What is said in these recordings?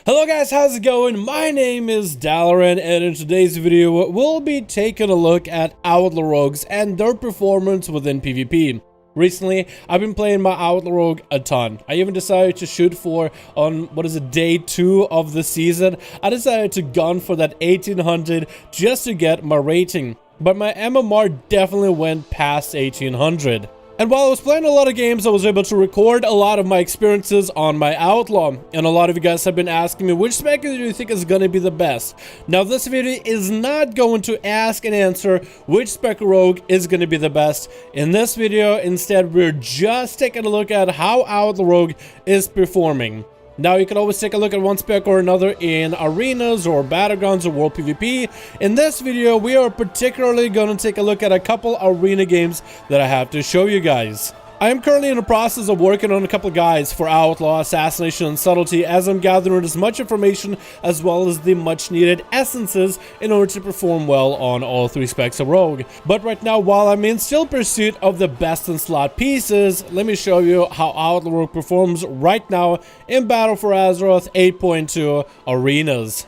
Hello guys, how's it going? My name is Dalaran, and in today's video we'll be taking a look at Outlaw rogues and their performance within PvP. Recently, I've been playing my Outlaw rogue a ton. I even decided to shoot for, on day 2 of the season, I decided to gun for that 1800 just to get my rating. But my MMR definitely went past 1800. And while I was playing a lot of games, I was able to record a lot of my experiences on my Outlaw. And a lot of you guys have been asking me, which spec do you think is going to be the best? Now, this video is not going to ask and answer which spec rogue is going to be the best. In this video, instead, we're just taking a look at how Outlaw rogue is performing. Now, you can always take a look at one spec or another in arenas or battlegrounds or world PvP. In this video, we are particularly going to take a look at a couple arena games that I have to show you guys. I am currently in the process of working on a couple guides for Outlaw, Assassination, and Subtlety as I'm gathering as much information as well as the much needed essences in order to perform well on all 3 specs of Rogue. But right now, while I'm in still pursuit of the best in slot pieces, let me show you how Outlaw Rogue performs right now in Battle for Azeroth 8.2 arenas.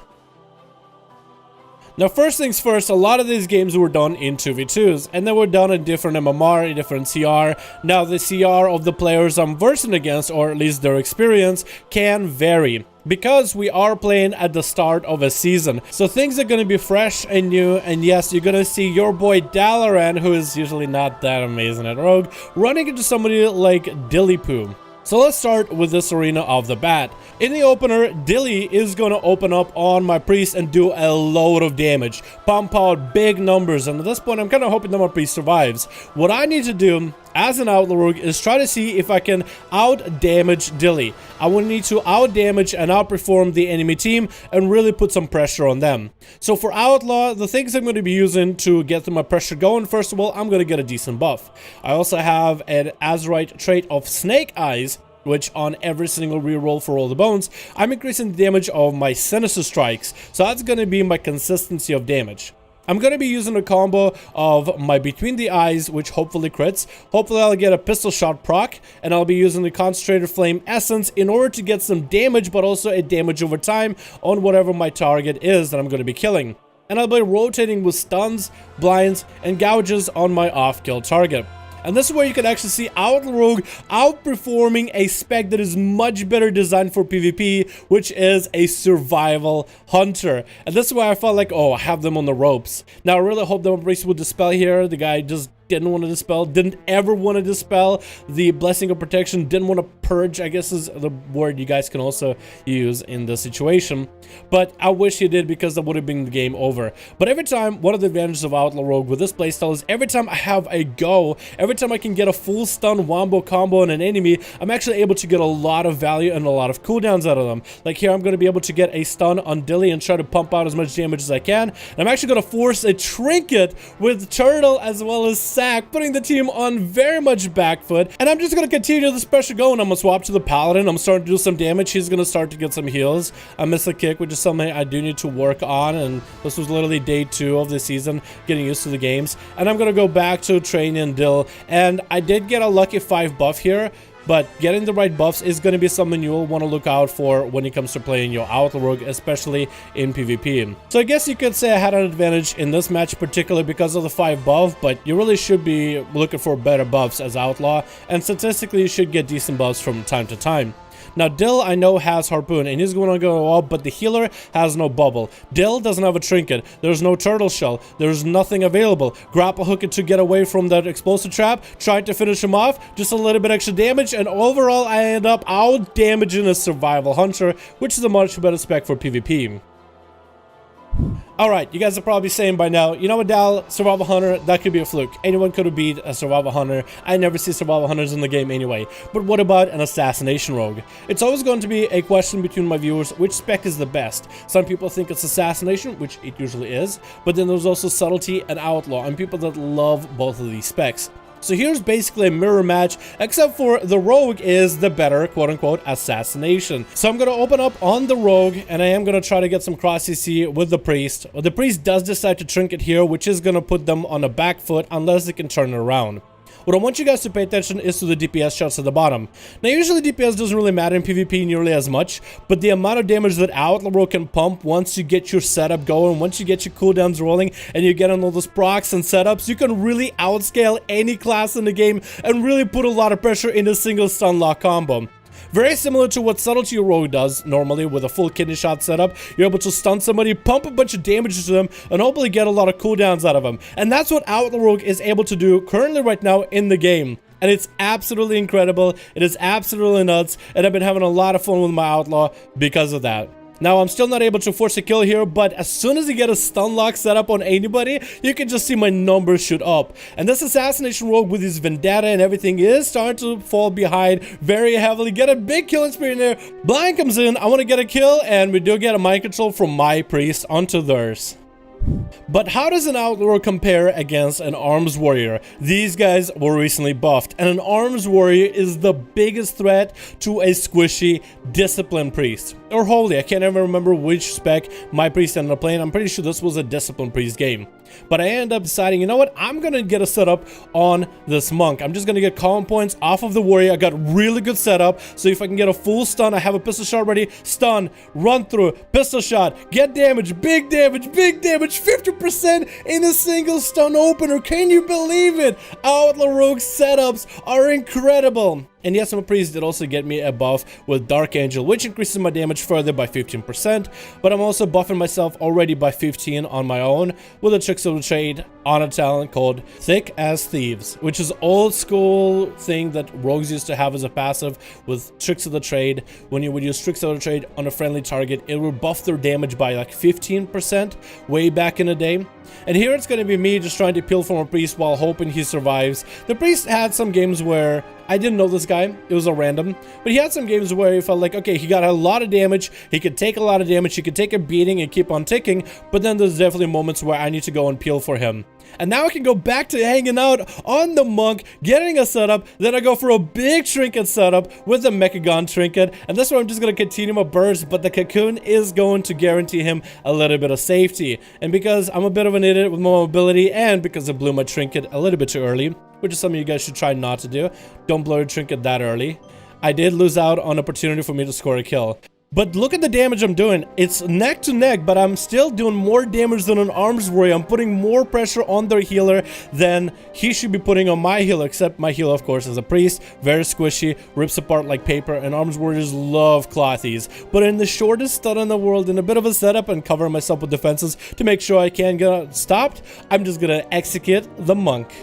Now, first things first, a lot of these games were done in 2v2s, and they were done in different MMR, different CR. Now, the CR of the players I'm versing against, or at least their experience, can vary, because we are playing at the start of a season. So things are going to be fresh and new, and yes, you're going to see your boy Dalaran, who is usually not that amazing at Rogue, running into somebody like Dillypoo. So let's start with this arena off the bat. In the opener, Dilly is going to open up on my priest and do a load of damage. Pump out big numbers, and at this point I'm kind of hoping that my priest survives. What I need to do as an Outlaw rogue is try to see if I can out-damage Dilly. I will need to out-damage and outperform the enemy team and really put some pressure on them. So for Outlaw, the things I'm going to be using to get my pressure going, first of all, I'm going to get a decent buff. I also have an Azeroth trait of Snake Eyes, which on every single reroll for all the bones, I'm increasing the damage of my Sinister Strikes. So that's going to be my consistency of damage. I'm going to be using a combo of my Between the Eyes, which hopefully crits. Hopefully I'll get a pistol shot proc, and I'll be using the Concentrated Flame Essence in order to get some damage, but also a damage over time on whatever my target is that I'm going to be killing. And I'll be rotating with stuns, blinds, and gouges on my off-kill target. And this is where you can actually see Outlaw Rogue outperforming a spec that is much better designed for PvP, which is a Survival Hunter. And this is why I felt like, oh, I have them on the ropes. Now, I really hope that Race will dispel here. The guy just didn't want to dispel, didn't ever want to dispel the Blessing of Protection, didn't want to purge, I guess is the word you guys can also use in this situation. But I wish he did, because that would have been the game over. But every time, one of the advantages of Outlaw Rogue with this playstyle is every time I have a go, every time I can get a full stun wombo combo on an enemy, I'm actually able to get a lot of value and a lot of cooldowns out of them. Like here, I'm going to be able to get a stun on Dilly and try to pump out as much damage as I can. And I'm actually going to force a trinket with Turtle as well as Sack, putting the team on very much back foot. And I'm just going to continue this pressure going. I'm going to swap to the Paladin. I'm starting to do some damage. He's going to start to get some heals. I missed a kick, which is something I do need to work on. And this was literally day 2 of the season, getting used to the games. And I'm going to go back to training Dill. And I did get a lucky 5 buff here. But getting the right buffs is going to be something you'll want to look out for when it comes to playing your Outlaw Rogue, especially in PvP. So I guess you could say I had an advantage in this match, particularly because of the 5 buff, but you really should be looking for better buffs as Outlaw, and statistically you should get decent buffs from time to time. Now, Dill, I know, has Harpoon, and he's going to go up, but the healer has no bubble. Dill doesn't have a trinket. There's no turtle shell. There's nothing available. Grapple hook it to get away from that explosive trap. Tried to finish him off. Just a little bit extra damage, and overall, I end up out-damaging a Survival Hunter, which is a much better spec for PvP. Alright, you guys are probably saying by now, you know what, Dal, Survival Hunter, that could be a fluke. Anyone could have beat a Survival Hunter. I never see Survival Hunters in the game anyway. But what about an Assassination Rogue? It's always going to be a question between my viewers, which spec is the best? Some people think it's Assassination, which it usually is, but then there's also Subtlety and Outlaw, and people that love both of these specs. So here's basically a mirror match, except for the Rogue is the better, quote-unquote, Assassination. So I'm going to open up on the Rogue, and I am going to try to get some cross-CC with the Priest. The Priest does decide to trinket here, which is going to put them on a back foot unless they can turn it around. What I want you guys to pay attention is to the DPS shots at the bottom. Now usually DPS doesn't really matter in PvP nearly as much, but the amount of damage that Outlaw can pump once you get your setup going, once you get your cooldowns rolling, and you get on all those procs and setups, you can really outscale any class in the game and really put a lot of pressure in a single stun lock combo. Very similar to what Subtlety Rogue does normally with a full kidney shot setup. You're able to stun somebody, pump a bunch of damage to them, and hopefully get a lot of cooldowns out of them. And that's what Outlaw Rogue is able to do currently right now in the game. And it's absolutely incredible. It is absolutely nuts. And I've been having a lot of fun with my Outlaw because of that. Now, I'm still not able to force a kill here, but as soon as you get a stun lock set up on anybody, you can just see my numbers shoot up. And this Assassination Rogue with his Vendetta and everything is starting to fall behind very heavily. Get a big killing spree in there. Blind comes in, I want to get a kill, and we do get a mind control from my priest onto theirs. But how does an Outlaw compare against an Arms Warrior? These guys were recently buffed, and an Arms Warrior is the biggest threat to a squishy Discipline Priest. Or Holy, I can't even remember which spec my priest ended up playing. I'm pretty sure this was a Discipline Priest game. But I ended up deciding, you know what, I'm gonna get a setup on this Monk. I'm just gonna get calm points off of the Warrior. I got really good setup, so if I can get a full stun, I have a pistol shot ready, stun, run through, pistol shot, get damage, 50% in a single stun opener. Can you believe it? Outlaw Rogue setups are incredible. And yes, I'm a priest did also get me a buff with Dark Angel, which increases my damage further by 15%, but I'm also buffing myself already by 15 on my own with a Tricks of the Trade on a talent called Thick as Thieves, which is old school thing that rogues used to have as a passive with Tricks of the Trade. When you would use Tricks of the Trade on a friendly target, it would buff their damage by like 15% way back in the day. And here it's going to be me just trying to peel from a priest while hoping he survives. The priest had some games where I didn't know this guy, it was a random, but he had some games where he felt like, okay, he got a lot of damage, he could take a lot of damage, he could take a beating and keep on ticking, but then there's definitely moments where I need to go and peel for him. And now I can go back to hanging out on the Monk, getting a setup, then I go for a big trinket setup with the Mechagon trinket, and this one I'm just going to continue my burst, but the Cocoon is going to guarantee him a little bit of safety. And because I'm a bit of an idiot with my mobility, and because I blew my trinket a little bit too early, which is something you guys should try not to do, don't blow your trinket that early, I did lose out on opportunity for me to score a kill. But look at the damage I'm doing. It's neck to neck, but I'm still doing more damage than an Arms Warrior. I'm putting more pressure on their healer than he should be putting on my healer, except my healer, of course, is a priest. Very squishy, rips apart like paper, and Arms Warriors love clothies. But in the shortest stun in the world, in a bit of a setup and covering myself with defenses to make sure I can't get stopped, I'm just gonna execute the Monk.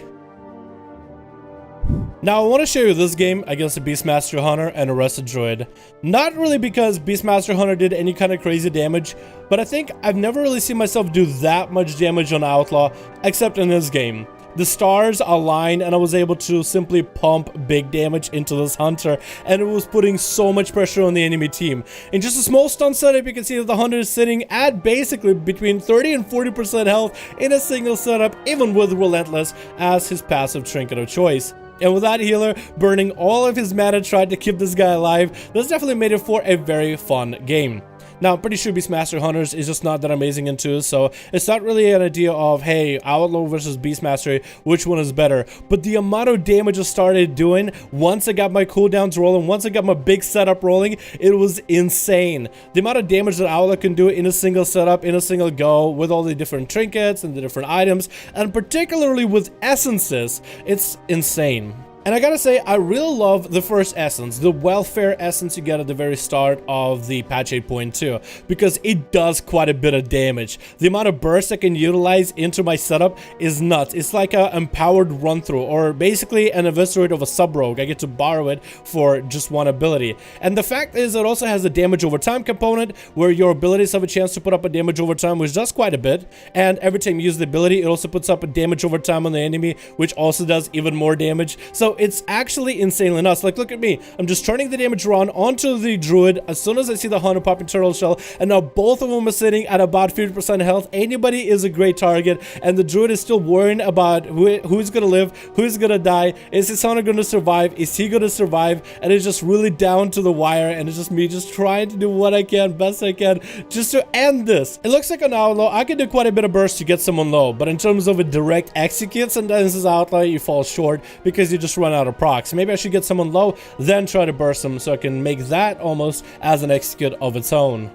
Now, I want to show you this game against a Beastmaster Hunter and a Rusted Druid. Not really because Beastmaster Hunter did any kind of crazy damage, but I think I've never really seen myself do that much damage on Outlaw, except in this game. The stars aligned and I was able to simply pump big damage into this Hunter, and it was putting so much pressure on the enemy team. In just a small stun setup, you can see that the Hunter is sitting at basically between 30 and 40% health in a single setup, even with Relentless as his passive trinket of choice. And with that healer burning all of his mana tried to keep this guy alive, this definitely made it for a very fun game. Now, I'm pretty sure Beastmaster Hunters is just not that amazing in 2, so it's not really an idea of, hey, Outlaw versus Beastmaster, which one is better. But the amount of damage I started doing once I got my cooldowns rolling, once I got my big setup rolling, it was insane. The amount of damage that Outlaw can do in a single setup, in a single go, with all the different trinkets and the different items, and particularly with essences, it's insane. And I gotta say, I really love the first essence, the welfare essence you get at the very start of the patch 8.2, because it does quite a bit of damage. The amount of burst I can utilize into my setup is nuts. It's like an empowered run-through, or basically an eviscerate of a sub-rogue. I get to borrow it for just one ability. And the fact is, it also has a damage over time component, where your abilities have a chance to put up a damage over time, which does quite a bit. And every time you use the ability, it also puts up a damage over time on the enemy, which also does even more damage. So it's actually insanely nuts. Like, look at me. I'm just turning the damage around onto the druid as soon as I see the hunter popping turtle shell, and now both of them are sitting at about 50% health. Anybody is a great target, and the druid is still worrying about who's gonna live, who's gonna die. Is his hunter gonna survive? Is he gonna survive? And it's just really down to the wire, and it's just me just trying to do what I can, best I can, just to end this. It looks like an Outlaw, I can do quite a bit of burst to get someone low, but in terms of a direct execute, sometimes as Outlaw you fall short because you just run out of procs. Maybe I should get someone low, then try to burst them so I can make that almost as an execute of its own.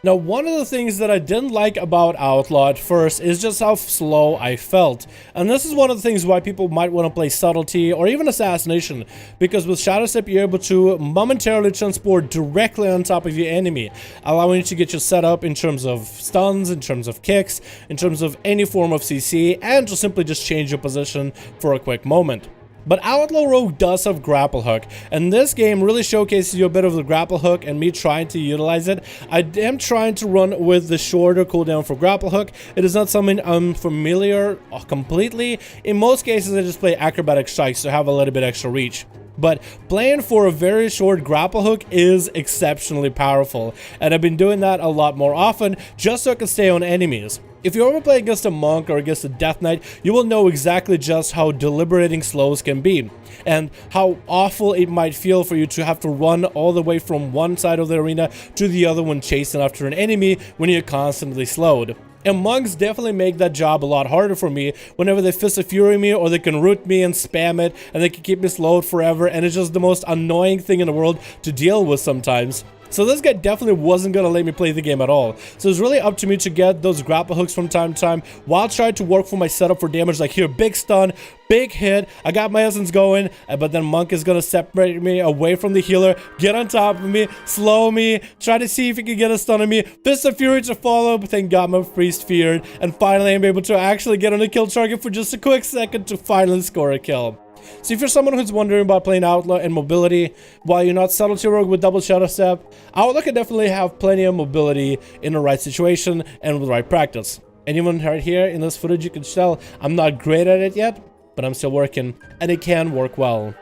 Now, one of the things that I didn't like about Outlaw at first is just how slow I felt. And this is one of the things why people might want to play Subtlety or even Assassination, because with Shadow Step you're able to momentarily transport directly on top of your enemy, allowing you to get your setup in terms of stuns, in terms of kicks, in terms of any form of CC, and to simply just change your position for a quick moment. But Outlaw Rogue does have Grapple Hook, and this game really showcases you a bit of the Grapple Hook and me trying to utilize it. I am trying to run with the shorter cooldown for Grapple Hook. It is not something I'm familiar completely. In most cases, I just play Acrobatic Strikes to have a little bit extra reach. But playing for a very short grapple hook is exceptionally powerful, and I've been doing that a lot more often just so I can stay on enemies. If you ever play against a monk or against a death knight, you will know exactly just how deliberating slows can be, and how awful it might feel for you to have to run all the way from one side of the arena to the other when chasing after an enemy when you're constantly slowed. And monks definitely make that job a lot harder for me whenever they Fist of Fury me, or they can root me and spam it, and they can keep me slowed forever, and it's just the most annoying thing in the world to deal with sometimes. So this guy definitely wasn't going to let me play the game at all. So it's really up to me to get those grapple hooks from time to time while trying to work for my setup for damage. Like here, big stun, big hit, I got my essence going, but then Monk is going to separate me away from the healer, get on top of me, slow me, try to see if he can get a stun on me, Fist of Fury to follow, but thank God my priest feared, and finally I'm able to actually get on a kill target for just a quick second to finally score a kill. So if you're someone who's wondering about playing Outlaw and mobility while you're not Subtlety Rogue with double Shadow Step, Outlaw can definitely have plenty of mobility in the right situation and with the right practice. And even right here in this footage you can tell I'm not great at it yet, but I'm still working, and it can work well.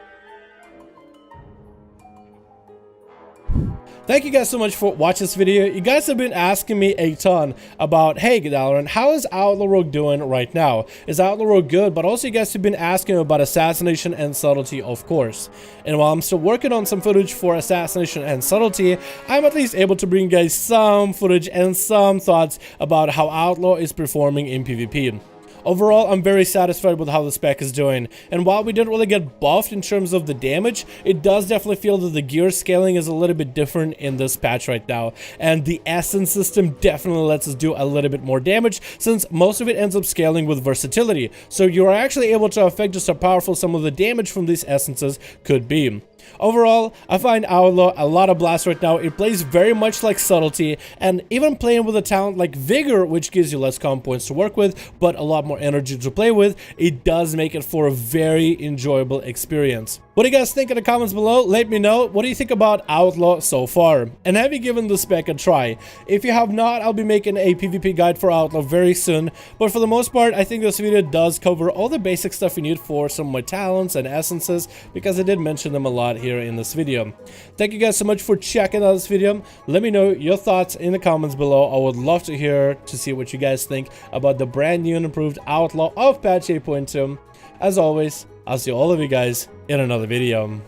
Thank you guys so much for watching this video. You guys have been asking me a ton about, hey Dalaran, how is Outlaw Rogue doing right now? Is Outlaw Rogue good? But also you guys have been asking about Assassination and Subtlety, of course. And while I'm still working on some footage for Assassination and Subtlety, I'm at least able to bring you guys some footage and some thoughts about how Outlaw is performing in PvP. Overall, I'm very satisfied with how the spec is doing, and while we didn't really get buffed in terms of the damage, it does definitely feel that the gear scaling is a little bit different in this patch right now, and the essence system definitely lets us do a little bit more damage, since most of it ends up scaling with versatility, so you're actually able to affect just how powerful some of the damage from these essences could be. Overall, I find Outlaw a lot of blast right now. It plays very much like Subtlety, and even playing with a talent like Vigor, which gives you less comp points to work with, but a lot more energy to play with, it does make it for a very enjoyable experience. What do you guys think in the comments below? Let me know. What do you think about Outlaw so far? And have you given the spec a try? If you have not, I'll be making a PvP guide for Outlaw very soon. But for the most part, I think this video does cover all the basic stuff you need for some of my talents and essences, because I did mention them a lot here in this video. Thank you guys so much for checking out this video. Let me know your thoughts in the comments below. I would love to hear to see what you guys think about the brand new and improved Outlaw of patch 8.2. As always, I'll see all of you guys in another video.